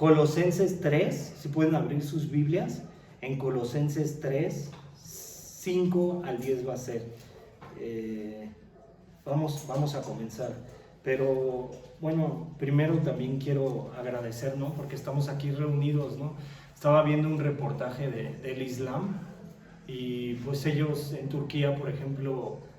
Colosenses 3, si pueden abrir sus Biblias, en Colosenses 3, 5 al 10 va a ser. Vamos a comenzar. Pero bueno, primero también quiero agradecer, ¿no? Porque estamos aquí reunidos, ¿no? Estaba viendo un reportaje del Islam y pues ellos en Turquía, por ejemplo,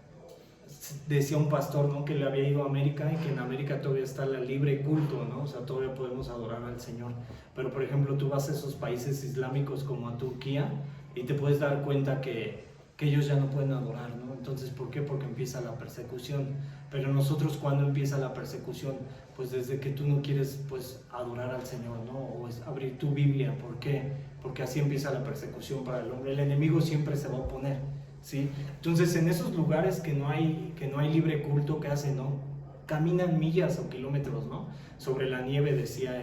decía un pastor, ¿no? Que le había ido a América y que en América todavía está la libre culto, ¿no? O sea, todavía podemos adorar al Señor. Pero por ejemplo, tú vas a esos países islámicos como a Turquía y te puedes dar cuenta que ellos ya no pueden adorar, ¿no? Entonces, ¿por qué? Porque empieza la persecución. Pero nosotros, ¿cuándo empieza la persecución? Pues desde que tú no quieres, pues, adorar al Señor, ¿no? O es abrir tu Biblia. ¿Por qué? Porque así empieza la persecución para el hombre. El enemigo siempre se va a oponer, ¿sí? Entonces, en esos lugares que no hay libre culto, ¿qué hacen, no? Caminan millas o kilómetros, ¿no? Sobre la nieve, decía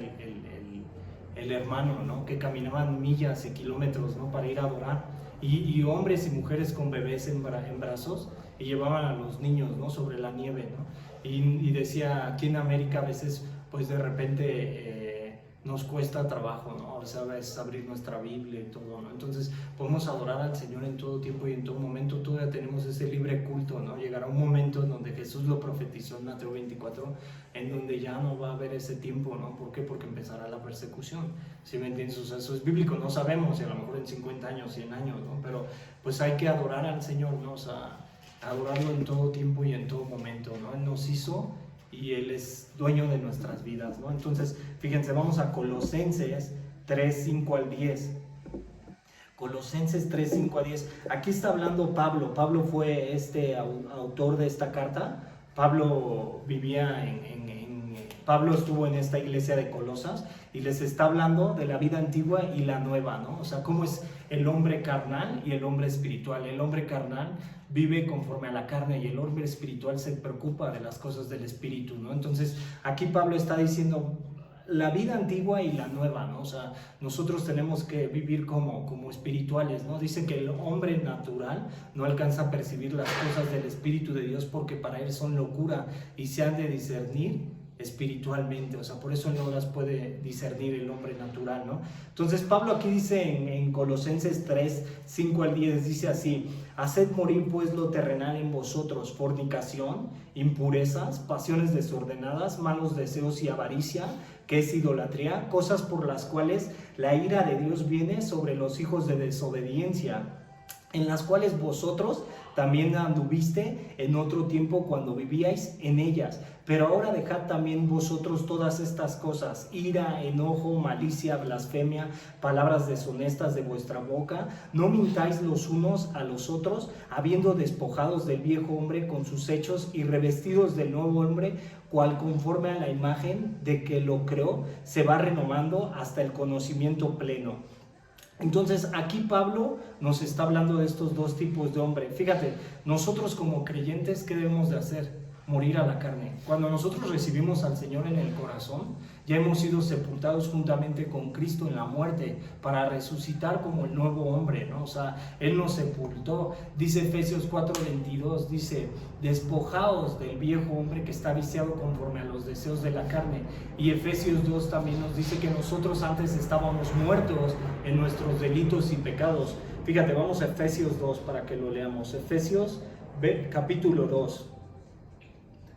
el hermano, ¿no? Que caminaban millas y kilómetros, ¿no? Para ir a adorar. Y hombres y mujeres con bebés en brazos y llevaban a los niños, ¿no? Sobre la nieve, ¿no? Y decía, aquí en América a veces, pues de repente nos cuesta trabajo, ¿no? Sabes, abrir nuestra Biblia y todo, ¿no? Entonces podemos adorar al Señor en todo tiempo y en todo momento. Todavía tenemos ese libre culto, ¿no? Llegará un momento en donde Jesús lo profetizó en Mateo 24, en donde ya no va a haber ese tiempo, ¿no? ¿Por qué? Porque empezará la persecución. ¿Sí me entiendes? O sea, eso es bíblico, no sabemos si a lo mejor en 50 años, 100 años, ¿no? Pero pues hay que adorar al Señor, ¿no? O sea, adorarlo en todo tiempo y en todo momento, ¿no? Él nos hizo y Él es dueño de nuestras vidas, ¿no? Entonces, fíjense, vamos a Colosenses 3, 5 al 10. Colosenses 3, 5 a 10. Aquí está hablando Pablo. Pablo fue autor de esta carta. Pablo vivía Pablo estuvo en esta iglesia de Colosas y les está hablando de la vida antigua y la nueva, ¿no? O sea, cómo es el hombre carnal y el hombre espiritual. El hombre carnal vive conforme a la carne y el hombre espiritual se preocupa de las cosas del espíritu, ¿no? Entonces, aquí Pablo está diciendo la vida antigua y la nueva, ¿no? O sea, nosotros tenemos que vivir como espirituales, ¿no? Dice que el hombre natural no alcanza a percibir las cosas del Espíritu de Dios porque para él son locura y se han de discernir espiritualmente, o sea, por eso no las puede discernir el hombre natural, ¿no? Entonces Pablo aquí dice en Colosenses 3, 5 al 10, dice así: haced morir pues lo terrenal en vosotros, fornicación, impurezas, pasiones desordenadas, malos deseos y avaricia, que es idolatría, cosas por las cuales la ira de Dios viene sobre los hijos de desobediencia, en las cuales vosotros también anduviste en otro tiempo cuando vivíais en ellas. Pero ahora dejad también vosotros todas estas cosas: ira, enojo, malicia, blasfemia, palabras deshonestas de vuestra boca. No mintáis los unos a los otros, habiendo despojados del viejo hombre con sus hechos y revestidos del nuevo hombre, cual conforme a la imagen de que lo creó, se va renovando hasta el conocimiento pleno. Entonces aquí Pablo nos está hablando de estos dos tipos de hombre. Fíjate, nosotros como creyentes, ¿qué debemos de hacer? Morir a la carne. Cuando nosotros recibimos al Señor en el corazón, ya hemos sido sepultados juntamente con Cristo en la muerte para resucitar como el nuevo hombre, ¿no? O sea, Él nos sepultó. Dice Efesios 4:22, dice: despojaos del viejo hombre que está viciado conforme a los deseos de la carne. Y Efesios 2 también nos dice que nosotros antes estábamos muertos en nuestros delitos y pecados. Fíjate, vamos a Efesios 2 para que lo leamos. Efesios capítulo 2.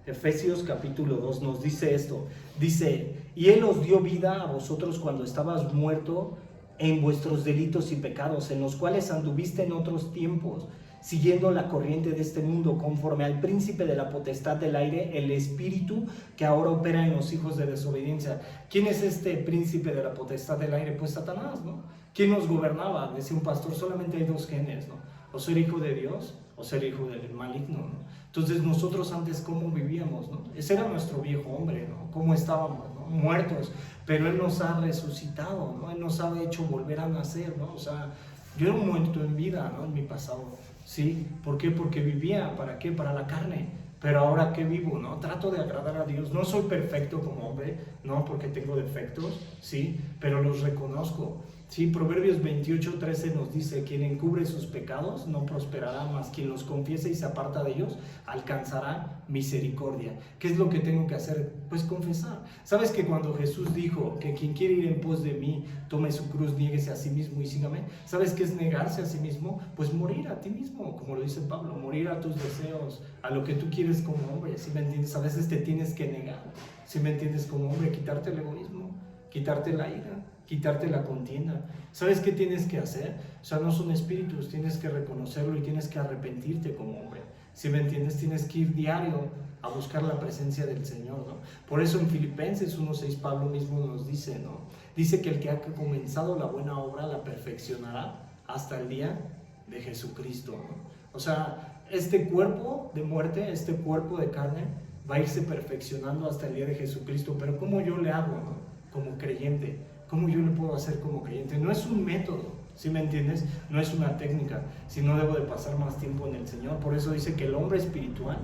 Efesios capítulo 2 nos dice esto, dice: y Él os dio vida a vosotros cuando estabas muerto en vuestros delitos y pecados, en los cuales anduviste en otros tiempos, siguiendo la corriente de este mundo, conforme al príncipe de la potestad del aire, el espíritu que ahora opera en los hijos de desobediencia. ¿Quién es este príncipe de la potestad del aire? Pues Satanás, ¿no? ¿Quién nos gobernaba? Decía un pastor, solamente hay dos genes, ¿no? O ser hijo de Dios o ser hijo del maligno, ¿no? Entonces nosotros antes, ¿cómo vivíamos, no? Ese era nuestro viejo hombre, ¿no? ¿Cómo estábamos, no? Muertos, pero Él nos ha resucitado, ¿no? Él nos ha hecho volver a nacer, ¿no? O sea, yo era un muerto en vida, ¿no? En mi pasado, ¿sí? ¿Por qué? Porque vivía, ¿para qué? Para la carne. Pero ahora que vivo, ¿no? Trato de agradar a Dios. No soy perfecto como hombre, ¿no? Porque tengo defectos, ¿sí? Pero los reconozco. Sí, Proverbios 28:13 nos dice: quien encubre sus pecados no prosperará, mas quien los confiesa y se aparta de ellos alcanzará misericordia. ¿Qué es lo que tengo que hacer? Pues confesar. ¿Sabes que cuando Jesús dijo que quien quiere ir en pos de mí, tome su cruz, niéguese a sí mismo y sígame? ¿Sabes qué es negarse a sí mismo? Pues morir a ti mismo, como lo dice Pablo, morir a tus deseos, a lo que tú quieres como hombre, ¿sí me entiendes? A veces te tienes que negar, ¿sí me entiendes? Como hombre, quitarte el egoísmo, quitarte la ira, quitarte la contienda. ¿Sabes qué tienes que hacer? O sea, no son espíritus, tienes que reconocerlo y tienes que arrepentirte como hombre. Si me entiendes, tienes que ir diario a buscar la presencia del Señor, ¿no? Por eso en Filipenses 1:6 Pablo mismo nos dice, ¿no? Dice que el que ha comenzado la buena obra la perfeccionará hasta el día de Jesucristo, ¿no? O sea, este cuerpo de muerte, este cuerpo de carne, va a irse perfeccionando hasta el día de Jesucristo. Pero ¿cómo yo le hago, no? Como creyente. ¿Cómo yo le puedo hacer como creyente? No es un método, ¿sí me entiendes? No es una técnica, sino debo de pasar más tiempo en el Señor. Por eso dice que el hombre espiritual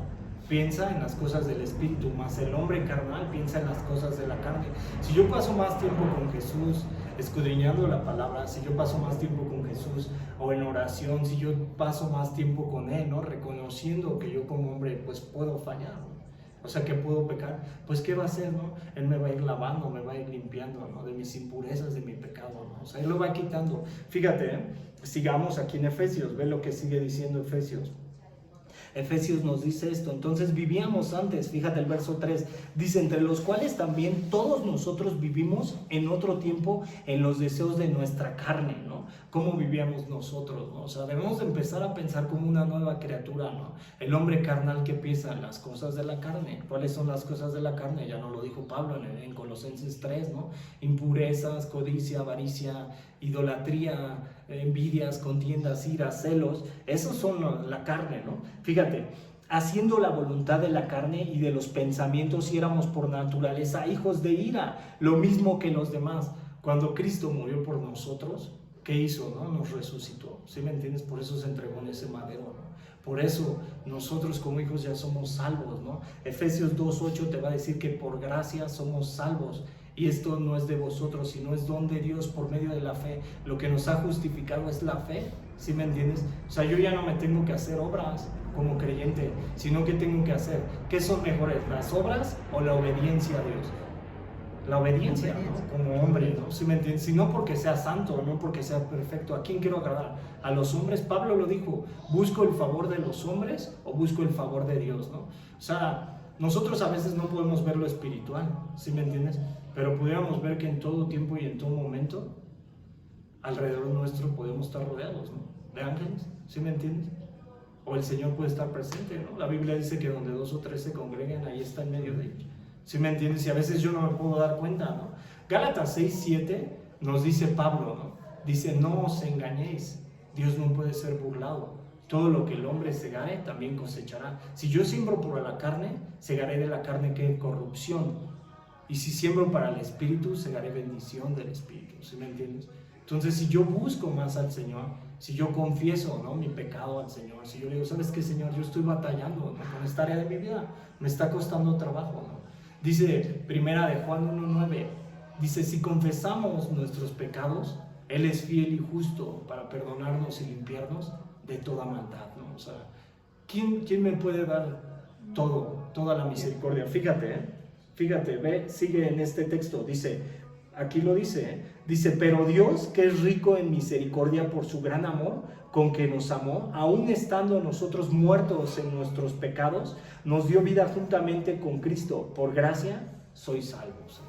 piensa en las cosas del espíritu, más el hombre carnal piensa en las cosas de la carne. Si yo paso más tiempo con Jesús, escudriñando la palabra, si yo paso más tiempo con Jesús o en oración, si yo paso más tiempo con Él, ¿no? Reconociendo que yo como hombre pues puedo fallar, ¿no? O sea, que puedo pecar, pues ¿qué va a hacer, no? Él me va a ir lavando, me va a ir limpiando, ¿no? De mis impurezas, de mi pecado, ¿no? O sea, Él lo va quitando. Fíjate, sigamos aquí en Efesios, ve lo que sigue diciendo Efesios. Efesios nos dice esto: entonces vivíamos antes, fíjate el verso 3, dice: entre los cuales también todos nosotros vivimos en otro tiempo en los deseos de nuestra carne, ¿no? ¿Cómo vivíamos nosotros, no? O sea, debemos de empezar a pensar como una nueva criatura, ¿no? El hombre carnal que piensa en las cosas de la carne. ¿Cuáles son las cosas de la carne? Ya nos lo dijo Pablo en Colosenses 3, ¿no? Impurezas, codicia, avaricia, idolatría, envidias, contiendas, iras, celos. Esos son la carne, ¿no? Fíjate, haciendo la voluntad de la carne y de los pensamientos, y éramos por naturaleza hijos de ira, lo mismo que los demás. Cuando Cristo murió por nosotros, ¿qué hizo, no? Nos resucitó, ¿sí me entiendes? Por eso se entregó en ese madero, ¿no? Por eso nosotros como hijos ya somos salvos, ¿no? Efesios 2:8 te va a decir que por gracia somos salvos. Y esto no es de vosotros, sino es don de Dios por medio de la fe. Lo que nos ha justificado es la fe, ¿sí me entiendes? O sea, yo ya no me tengo que hacer obras como creyente, sino que tengo que hacer. ¿Qué son mejores, las obras o la obediencia a Dios? La obediencia, ¿no? Como hombre, ¿no? ¿Sí me entiendes? Si no porque sea santo, no porque sea perfecto. ¿A quién quiero agradar? A los hombres. Pablo lo dijo: ¿busco el favor de los hombres o busco el favor de Dios, ¿no? O sea, nosotros a veces no podemos ver lo espiritual, ¿sí me entiendes? Pero pudiéramos ver que en todo tiempo y en todo momento alrededor nuestro podemos estar rodeados, ¿no? De ángeles, ¿sí me entiendes? O el Señor puede estar presente, ¿no? La Biblia dice que donde 2 o 3 se congregan, ahí está en medio de ellos, ¿sí me entiendes? Y a veces yo no me puedo dar cuenta, ¿no? Gálatas 6:7 nos dice Pablo, ¿no? Dice: no os engañéis, Dios no puede ser burlado. Todo lo que el hombre segare, también cosechará. Si yo siembro por la carne, segaré de la carne que corrupción. Y si siembro para el Espíritu, segaré bendición del Espíritu, ¿sí me entiendes? Entonces, si yo busco más al Señor, si yo confieso, ¿no?, mi pecado al Señor, si yo le digo: ¿sabes qué, Señor? Yo estoy batallando, ¿no?, con esta área de mi vida, me está costando trabajo, ¿no? Dice primera de Juan 1:9, dice: si confesamos nuestros pecados, Él es fiel y justo para perdonarnos y limpiarnos de toda maldad, ¿no? O sea, ¿quién me puede dar toda la misericordia? Fíjate, ve, sigue en este texto, dice, aquí lo dice, dice: pero Dios, que es rico en misericordia por su gran amor con que nos amó, aun estando nosotros muertos en nuestros pecados, nos dio vida juntamente con Cristo. Por gracia sois salvos.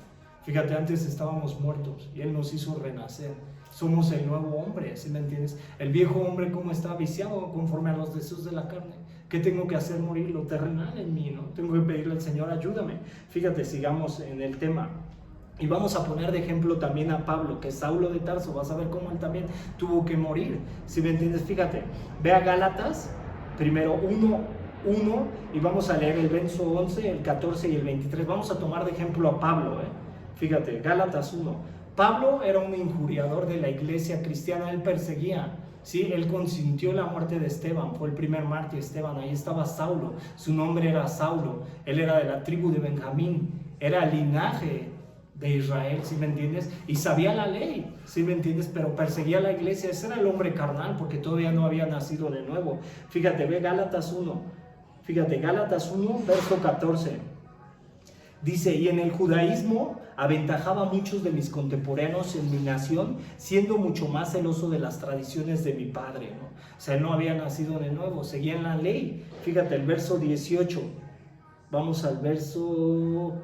Fíjate, antes estábamos muertos y Él nos hizo renacer. Somos el nuevo hombre, ¿sí me entiendes? El viejo hombre, ¿cómo está? Viciado conforme a los deseos de la carne. ¿Qué tengo que hacer? Morir lo terrenal en mí, ¿no? Tengo que pedirle al Señor: ayúdame. Fíjate, sigamos en el tema. Y vamos a poner de ejemplo también a Pablo, que Saulo de Tarso. Vas a ver cómo él también tuvo que morir, ¿sí me entiendes? Fíjate, ve a Gálatas, primero 1, y vamos a leer el verso 11, el 14 y el 23. Vamos a tomar de ejemplo a Pablo, Fíjate, Gálatas 1. Pablo era un injuriador de la iglesia cristiana, él perseguía, ¿sí? Él consintió la muerte de Esteban, fue el primer mártir Esteban. Ahí estaba Saulo, su nombre era Saulo, él era de la tribu de Benjamín, era linaje de Israel, ¿sí me entiendes? Y sabía la ley, ¿sí me entiendes? Pero perseguía a la iglesia. Ese era el hombre carnal, porque todavía no había nacido de nuevo. Fíjate, ve Gálatas 1. Fíjate, Gálatas 1, verso 14. Dice, y en el judaísmo aventajaba a muchos de mis contemporáneos en mi nación, siendo mucho más celoso de las tradiciones de mi padre, ¿no? O sea, él no había nacido de nuevo, seguía en la ley. Fíjate, el verso 18. Vamos al verso...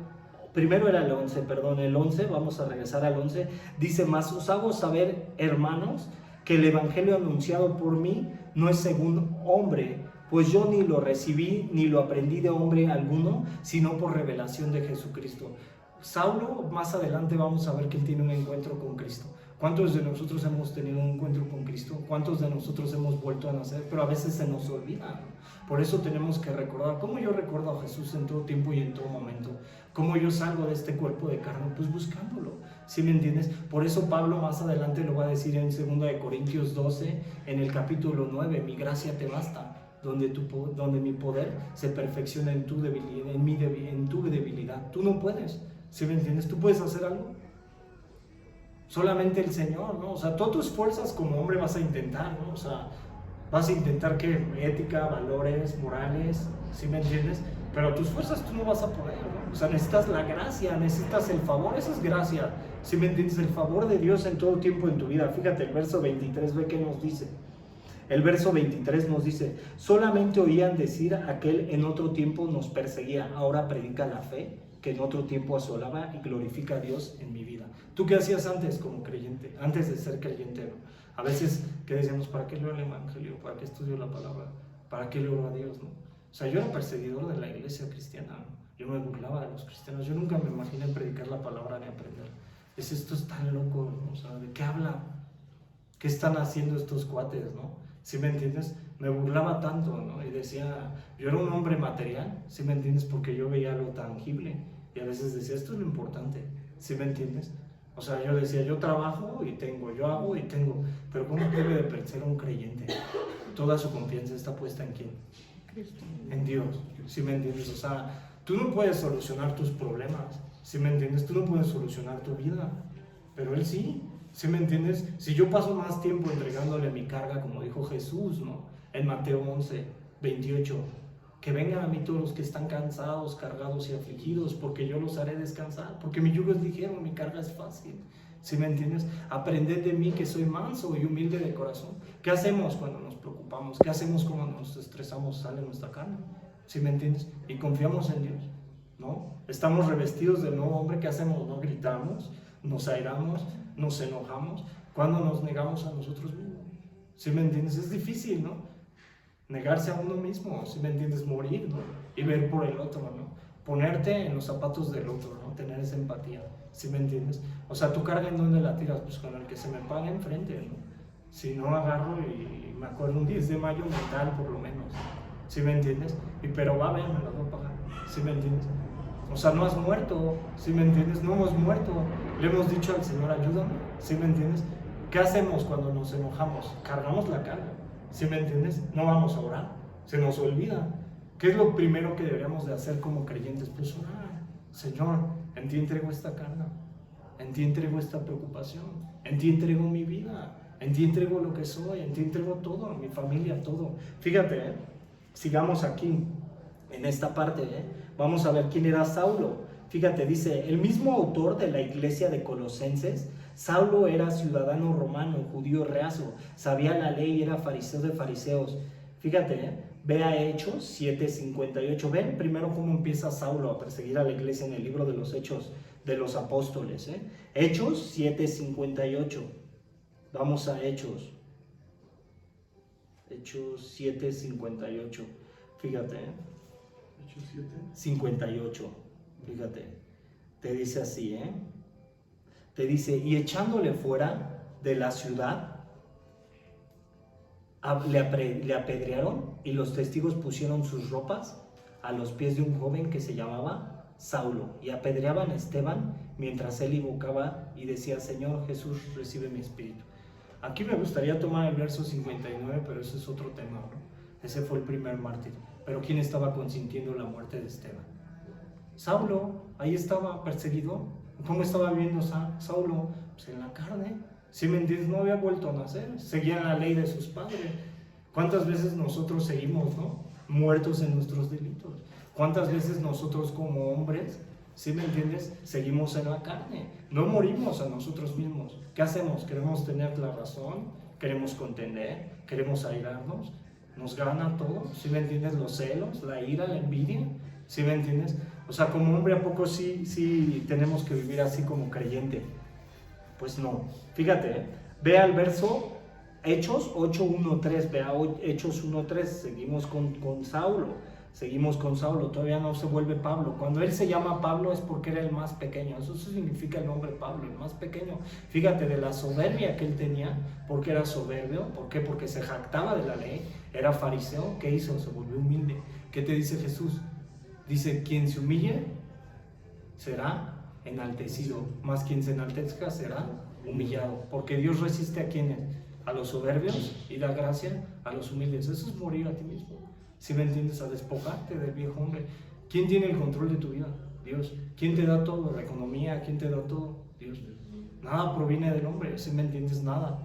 Primero era el 11, perdón, el 11, vamos a regresar al 11. Dice, mas os hago saber, hermanos, que el evangelio anunciado por mí no es según hombre, pues yo ni lo recibí ni lo aprendí de hombre alguno, sino por revelación de Jesucristo. Saulo, más adelante vamos a ver que él tiene un encuentro con Cristo. ¿Cuántos de nosotros hemos tenido un encuentro con Cristo? ¿Cuántos de nosotros hemos vuelto a nacer? Pero a veces se nos olvida. Por eso tenemos que recordar. ¿Cómo yo recuerdo a Jesús en todo tiempo y en todo momento? ¿Cómo yo salgo de este cuerpo de carne? Pues buscándolo. ¿Sí me entiendes? Por eso Pablo más adelante lo va a decir en 2 Corintios 12, en el capítulo 9, mi gracia te basta. Donde mi poder se perfecciona en tu debilidad, en tu debilidad. Tú no puedes, ¿sí me entiendes? ¿Tú puedes hacer algo? Solamente el Señor, ¿no? O sea, todas tus fuerzas como hombre vas a intentar, ¿no? O sea, vas a intentar que ética, valores, morales, ¿sí me entiendes? Pero tus fuerzas tú no vas a poder, ¿no? O sea, necesitas la gracia, necesitas el favor, esa es gracia, ¿sí me entiendes? El favor de Dios en todo tiempo en tu vida. Fíjate, el verso 23, ve qué nos dice. El verso 23 nos dice, solamente oían decir aquel en otro tiempo nos perseguía, ahora predica la fe, que en otro tiempo asolaba y glorifica a Dios en mi vida. ¿Tú qué hacías antes como creyente? Antes de ser creyente, ¿no? A veces, ¿qué decíamos? ¿Para qué leo el evangelio? ¿Para qué estudio la palabra? ¿Para qué leo a Dios? ¿No? O sea, yo era perseguidor de la iglesia cristiana, ¿no? Yo me burlaba de los cristianos, yo nunca me imaginé predicar la palabra ni aprender. Esto es tan loco, ¿no? O sea, ¿de qué habla? ¿Qué están haciendo estos cuates, no? ¿Sí me entiendes? Me burlaba tanto, ¿no? Y decía, yo era un hombre material, ¿sí me entiendes? Porque yo veía lo tangible y a veces decía, esto es lo importante, ¿sí me entiendes? O sea, yo decía, yo trabajo y tengo, yo hago y tengo, pero ¿cómo debe de ser un creyente? Toda su confianza está puesta ¿en quién? Cristo. En Dios, ¿sí me entiendes? O sea, tú no puedes solucionar tus problemas, ¿sí me entiendes? Tú no puedes solucionar tu vida, pero Él sí. ¿Sí me entiendes? Si yo paso más tiempo entregándole mi carga, como dijo Jesús, ¿no? En Mateo 11, 28, que vengan a mí todos los que están cansados, cargados y afligidos, porque yo los haré descansar, porque mi yugo es ligero, mi carga es fácil. ¿Sí me entiendes? Aprended de mí que soy manso y humilde de corazón. ¿Qué hacemos cuando nos preocupamos? ¿Qué hacemos cuando nos estresamos? Sale nuestra carne. ¿Sí me entiendes? Y confiamos en Dios, ¿no? Estamos revestidos del nuevo hombre. ¿Qué hacemos? No gritamos, nos airamos, nos enojamos, cuando nos negamos a nosotros mismos. ¿Sí me entiendes? Es difícil, ¿no? Negarse a uno mismo, ¿sí me entiendes? Morir, ¿no? Y ver por el otro, ¿no? Ponerte en los zapatos del otro, ¿no? Tener esa empatía, ¿sí me entiendes? O sea, tu carga, ¿en dónde la tiras? Pues con el que se me paga enfrente, ¿no? Si no agarro y me acuerdo un 10 de mayo mental, por lo menos, ¿sí me entiendes? Pero va a ver, me lo voy a pagar, ¿sí me entiendes? O sea, no has muerto, ¿sí me entiendes? No hemos muerto. Le hemos dicho al Señor, ayúdame, ¿sí me entiendes? ¿Qué hacemos cuando nos enojamos? Cargamos la carga, ¿sí me entiendes? No vamos a orar, se nos olvida. ¿Qué es lo primero que deberíamos de hacer como creyentes? Pues orar. Señor, en ti entrego esta carga, en ti entrego esta preocupación, en ti entrego mi vida, en ti entrego lo que soy, en ti entrego todo, mi familia, todo. Fíjate, sigamos aquí, en esta parte, vamos a ver quién era Saulo. Fíjate, dice, el mismo autor de la iglesia de Colosenses, Saulo era ciudadano romano, judío reacio, sabía la ley y era fariseo de fariseos. Fíjate, ve a Hechos 7:58. Ven primero cómo empieza Saulo a perseguir a la iglesia en el libro de los Hechos de los Apóstoles. Hechos 7:58. Vamos a Hechos. Hechos 7:58. Fíjate, Hechos 7:58. Fíjate, te dice así, te dice, y echándole fuera de la ciudad, le apedrearon y los testigos pusieron sus ropas a los pies de un joven que se llamaba Saulo y apedreaban a Esteban mientras él invocaba y decía, Señor Jesús, recibe mi espíritu. Aquí me gustaría tomar el verso 59, pero ese es otro tema, ¿no? Ese fue el primer mártir. Pero ¿quién estaba consintiendo la muerte de Esteban? Saulo, ahí estaba perseguido. ¿Cómo estaba viviendo Saulo? Pues en la carne. ¿Sí me entiendes? No había vuelto a nacer, seguía la ley de sus padres. ¿Cuántas veces nosotros seguimos, ¿no?, muertos en nuestros delitos? ¿Cuántas veces nosotros como hombres, ¿sí me entiendes?, seguimos en la carne? No morimos a nosotros mismos. ¿Qué hacemos? Queremos tener la razón, queremos contender, queremos airarnos, nos gana todo, ¿sí me entiendes? Los celos, la ira, la envidia, ¿sí me entiendes? O sea, como hombre, ¿a poco sí tenemos que vivir así como creyente? Pues no. Fíjate, vea el verso Hechos 8:1-3, vea Hechos 1:3, seguimos con Saulo, todavía no se vuelve Pablo. Cuando él se llama Pablo es porque era el más pequeño, eso significa el nombre Pablo, el más pequeño. Fíjate, de la soberbia que él tenía, porque era soberbio, ¿por qué? Porque se jactaba de la ley, era fariseo. ¿Qué hizo? Se volvió humilde. ¿Qué te dice Jesús? Dice, quien se humille será enaltecido, más quien se enaltezca será humillado, porque Dios resiste a quienes, a los soberbios, y da gracia a los humildes. Eso es morir a ti mismo, ¿sí me entiendes? A despojarte del viejo hombre. ¿Quién tiene el control de tu vida? Dios. ¿Quién te da todo? La economía. ¿Quién te da todo? Dios. Nada proviene del hombre, ¿sí me entiendes? Nada.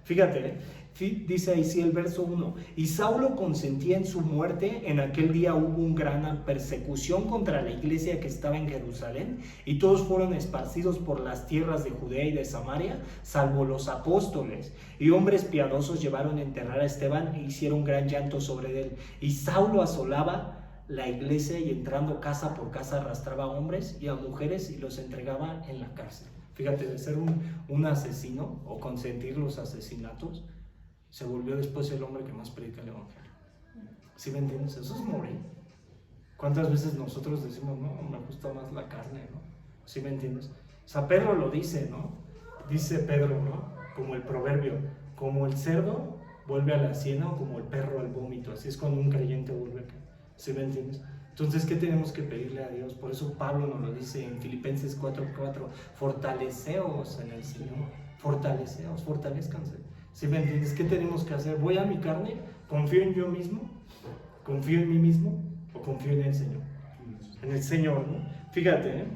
Fíjate, dice ahí sí el verso 1, y Saulo consentía en su muerte. En aquel día hubo una gran persecución contra la iglesia que estaba en Jerusalén, y todos fueron esparcidos por las tierras de Judea y de Samaria, salvo los apóstoles. Y hombres piadosos llevaron a enterrar a Esteban e hicieron gran llanto sobre él. Y Saulo asolaba la iglesia y entrando casa por casa arrastraba a hombres y a mujeres y los entregaba en la cárcel. Fíjate, de ser un asesino o consentir los asesinatos, se volvió después el hombre que más predica el evangelio. ¿Sí me entiendes? Eso es morir. ¿Cuántas veces nosotros decimos, no, me gusta más la carne, ¿no? ¿Sí me entiendes? O sea, Pedro lo dice, ¿no? Dice Pedro, ¿no? Como el proverbio, como el cerdo vuelve a la siena o como el perro al vómito. Así es cuando un creyente vuelve acá. ¿Sí me entiendes? Entonces, ¿qué tenemos que pedirle a Dios? Por eso Pablo nos lo dice en Filipenses 4:4, fortaleceos en el Señor, fortalezcanse. ¿Sí me entiendes? ¿Qué tenemos que hacer? ¿Voy a mi carne? ¿Confío en yo mismo? ¿Confío en mí mismo? ¿O confío en el Señor? En el Señor, ¿no? Fíjate, ¿eh?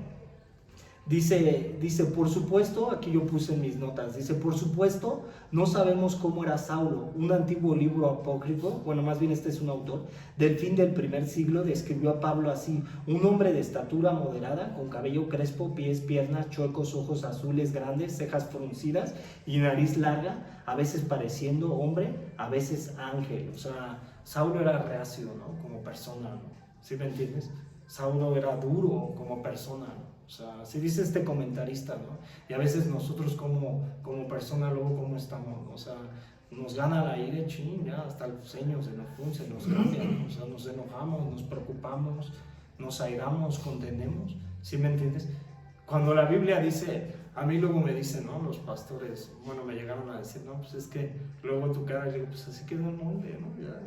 Dice, por supuesto, aquí yo puse en mis notas, dice, por supuesto, no sabemos cómo era Saulo. Un antiguo libro apócrifo, bueno, más bien este es un autor, del fin del primer siglo, describió a Pablo así: un hombre de estatura moderada, con cabello crespo, pies, piernas, chuecos, ojos azules grandes, cejas fruncidas y nariz larga, a veces pareciendo hombre, a veces ángel. O sea, Saulo era reacio, ¿no? Como persona, ¿no? ¿Sí me entiendes? Saulo era duro como persona, ¿no? O sea, así dice este comentarista, ¿no? Y a veces nosotros como persona luego cómo estamos, ¿no? O sea, nos gana la ira, ching, ya hasta el ceño se nos frunce, nos cambia, ¿no? O sea, nos enojamos, nos preocupamos, nos airamos, contenemos, ¿sí me entiendes? Cuando la Biblia dice, a mí luego me dicen, ¿no? Los pastores, bueno, me llegaron a decir, no, pues es que luego tu cara, y digo, pues así quedó el molde, ¿no? Ya,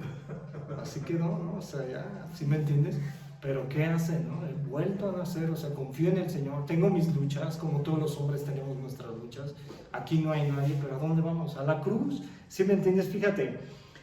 así quedó, ¿no? O sea, ya, ¿sí me entiendes? Pero ¿qué hace, no? He vuelto a nacer, o sea, confío en el Señor, tengo mis luchas, como todos los hombres tenemos nuestras luchas. Aquí no hay nadie, pero ¿a dónde vamos? A la cruz, ¿sí me entiendes? Fíjate,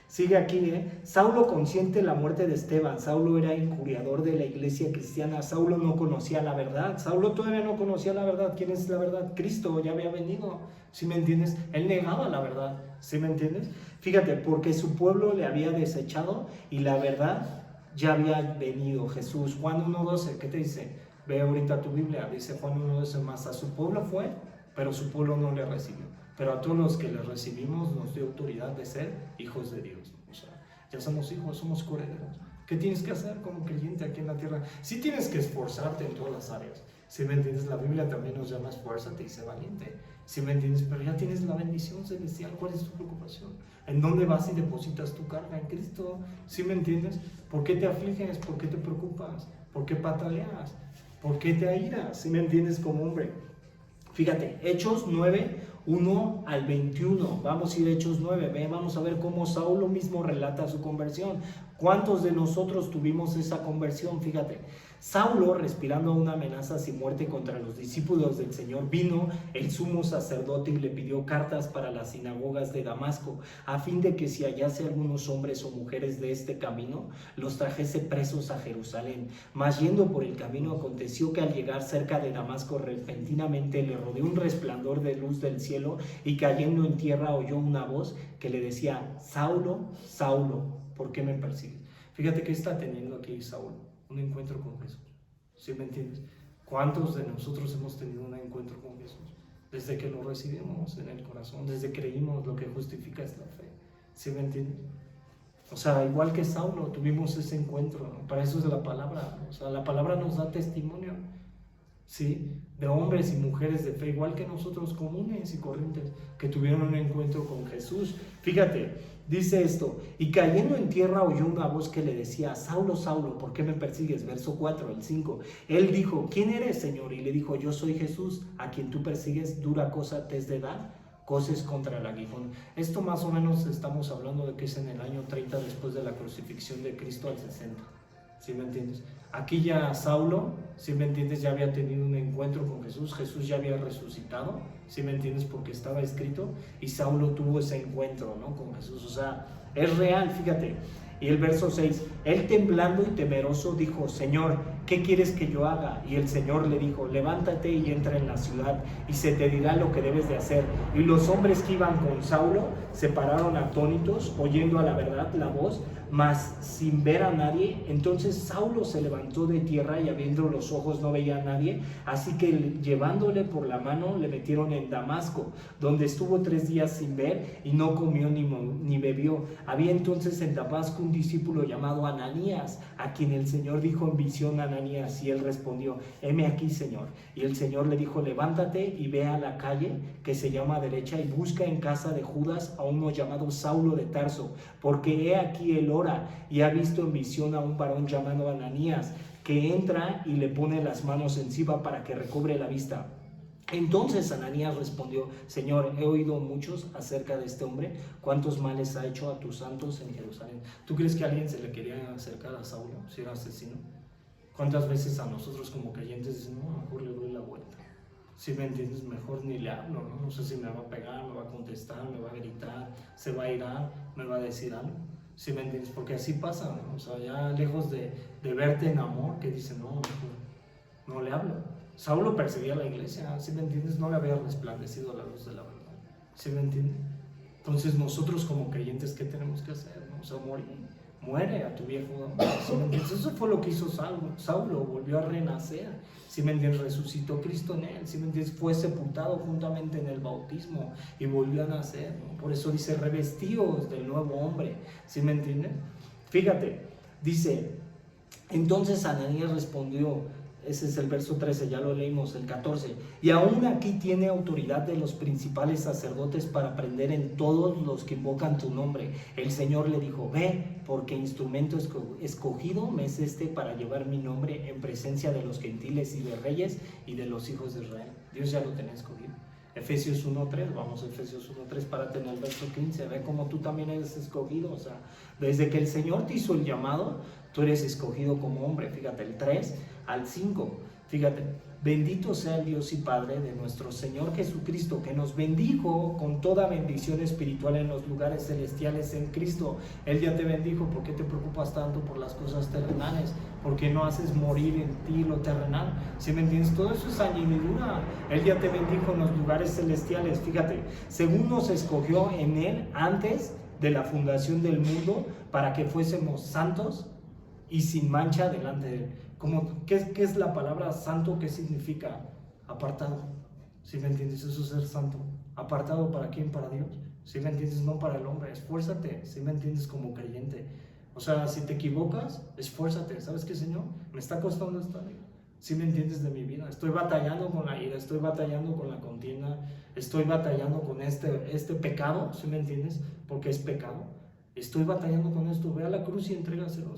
sigue aquí, ¿eh? Saulo consiente la muerte de Esteban. Saulo era injuriador de la iglesia cristiana. Saulo no conocía la verdad. Saulo todavía no conocía la verdad. ¿Quién es la verdad? Cristo ya había venido, ¿sí me entiendes? Él negaba la verdad, ¿sí me entiendes? Fíjate, porque su pueblo le había desechado y la verdad ya había venido. Jesús, Juan 1:12, ¿qué te dice? Ve ahorita tu Biblia, dice Juan 1:12, más a su pueblo fue, pero su pueblo no le recibió. Pero a todos los que le recibimos nos dio autoridad de ser hijos de Dios. O sea, ya somos hijos, somos coherederos. ¿Qué tienes que hacer como creyente aquí en la tierra? Sí tienes que esforzarte en todas las áreas. Si me entiendes, la Biblia también nos llama esfuérzate y sé valiente. Si me entiendes, pero ya tienes la bendición celestial. ¿Cuál es tu preocupación? ¿En dónde vas y depositas tu carga? En Cristo. ¿Sí me entiendes? ¿Por qué te afliges? ¿Por qué te preocupas? ¿Por qué pataleas? ¿Por qué te airas? ¿Sí me entiendes como hombre? Fíjate, Hechos 9:1-21. Vamos a ir a Hechos 9. Vamos a ver cómo Saulo mismo relata su conversión. ¿Cuántos de nosotros tuvimos esa conversión? Fíjate, Saulo, respirando una amenaza sin muerte contra los discípulos del Señor, vino el sumo sacerdote y le pidió cartas para las sinagogas de Damasco, a fin de que si hallase algunos hombres o mujeres de este camino, los trajese presos a Jerusalén. Mas yendo por el camino, aconteció que al llegar cerca de Damasco, repentinamente le rodeó un resplandor de luz del cielo, y cayendo en tierra oyó una voz que le decía: Saulo, Saulo, ¿por qué me persigues? Fíjate que está teniendo aquí Saulo, un encuentro con Jesús. ¿Sí me entiendes? ¿Cuántos de nosotros hemos tenido un encuentro con Jesús? Desde que lo recibimos en el corazón, desde que creímos, lo que justifica es la fe. ¿Sí me entiendes? O sea, igual que Saulo, tuvimos ese encuentro, ¿no? Para eso es la palabra, ¿no? O sea, la palabra nos da testimonio, ¿sí? De hombres y mujeres de fe, igual que nosotros, comunes y corrientes, que tuvieron un encuentro con Jesús. Fíjate, dice esto: y cayendo en tierra oyó una voz que le decía: Saulo, Saulo, ¿por qué me persigues? Verso 4, el 5. Él dijo: ¿quién eres, Señor? Y le dijo: yo soy Jesús, a quien tú persigues. Dura cosa te es de dar, coces contra el aguijón. Esto más o menos estamos hablando de que es en el año 30 después de la crucifixión de Cristo al 60. ¿Sí me entiendes? Aquí ya Saulo, ¿sí me entiendes?, ya había tenido un encuentro con Jesús. Jesús ya había resucitado, ¿sí me entiendes?, porque estaba escrito, y Saulo tuvo ese encuentro, ¿no?, con Jesús. O sea, es real, fíjate. Y el verso 6, él temblando y temeroso dijo: Señor, ¿qué quieres que yo haga? Y el Señor le dijo: levántate y entra en la ciudad, y se te dirá lo que debes de hacer. Y los hombres que iban con Saulo se pararon atónitos, oyendo a la verdad la voz, mas sin ver a nadie. Entonces Saulo se levantó de tierra, y abriendo los ojos no veía a nadie. Así que llevándole por la mano le metieron en Damasco, donde estuvo 3 días sin ver, y no comió ni bebió. Había entonces en Damasco un discípulo llamado Ananías, a quien el Señor dijo en visión: Ananías. Y él respondió: heme aquí, Señor. Y el Señor le dijo: levántate y ve a la calle que se llama Derecha, y busca en casa de Judas a uno llamado Saulo de Tarso, porque he aquí él ora, y ha visto en visión a un varón llamado Ananías, que entra y le pone las manos encima para que recobre la vista. Entonces Ananías respondió: Señor, he oído muchos acerca de este hombre, cuántos males ha hecho a tus santos en Jerusalén. ¿Tú crees que a alguien se le quería acercar a Saulo si era asesino? ¿Cuántas veces a nosotros como creyentes dicen: no, mejor le doy la vuelta? Si me entiendes, mejor ni le hablo, ¿no? No sé si me va a pegar, me va a contestar, me va a gritar, se va a irar, me va a decir algo. ¿Sí me entiendes? Porque así pasa, ¿no? O sea, ya lejos de verte en amor, que dicen: no, mejor no le hablo. Saulo perseguía a la iglesia, ¿sí me entiendes? No le había resplandecido la luz de la verdad, ¿sí me entiendes? Entonces nosotros como creyentes, ¿qué tenemos que hacer? ¿No? O sea, muere a tu viejo hombre, ¿sí me entiendes? Eso fue lo que hizo Saulo, volvió a renacer, ¿sí me entiendes? Resucitó Cristo en él, ¿sí me entiendes? Fue sepultado juntamente en el bautismo y volvió a nacer, ¿no? Por eso dice: revestíos del nuevo hombre, ¿sí me entiendes? Fíjate, dice: entonces Ananías respondió. Ese es el verso 13, ya lo leímos, el 14. Y aún aquí tiene autoridad de los principales sacerdotes para prender en todos los que invocan tu nombre. El Señor le dijo: ve, porque instrumento escogido me es este para llevar mi nombre en presencia de los gentiles y de reyes y de los hijos de Israel. Dios ya lo tenía escogido. Efesios 1.3, vamos a Efesios 1.3 para tener el verso 15. Ve cómo tú también eres escogido. O sea, desde que el Señor te hizo el llamado, tú eres escogido como hombre. Fíjate, el 3 al 5, fíjate: bendito sea el Dios y Padre de nuestro Señor Jesucristo, que nos bendijo con toda bendición espiritual en los lugares celestiales en Cristo. Él ya te bendijo. ¿Por qué te preocupas tanto por las cosas terrenales? ¿Por qué no haces morir en ti lo terrenal? ¿Sí me entiendes? Todo eso es añadidura. Él ya te bendijo en los lugares celestiales. Fíjate, según nos escogió en Él antes de la fundación del mundo, para que fuésemos santos y sin mancha delante de Él. ¿Qué es la palabra santo? ¿Qué significa? Apartado. ¿Sí me entiendes? Eso es ser santo. ¿Apartado para quién? Para Dios. ¿Sí me entiendes? No para el hombre. Esfuérzate. ¿Sí me entiendes? Como creyente. O sea, si te equivocas, esfuérzate. ¿Sabes qué, Señor? Me está costando esta vida. ¿Sí me entiendes? De mi vida. Estoy batallando con la ira, estoy batallando con la contienda, estoy batallando con este pecado. ¿Sí me entiendes? Porque es pecado. Estoy batallando con esto. Ve a la cruz y entrégaselo, Señor.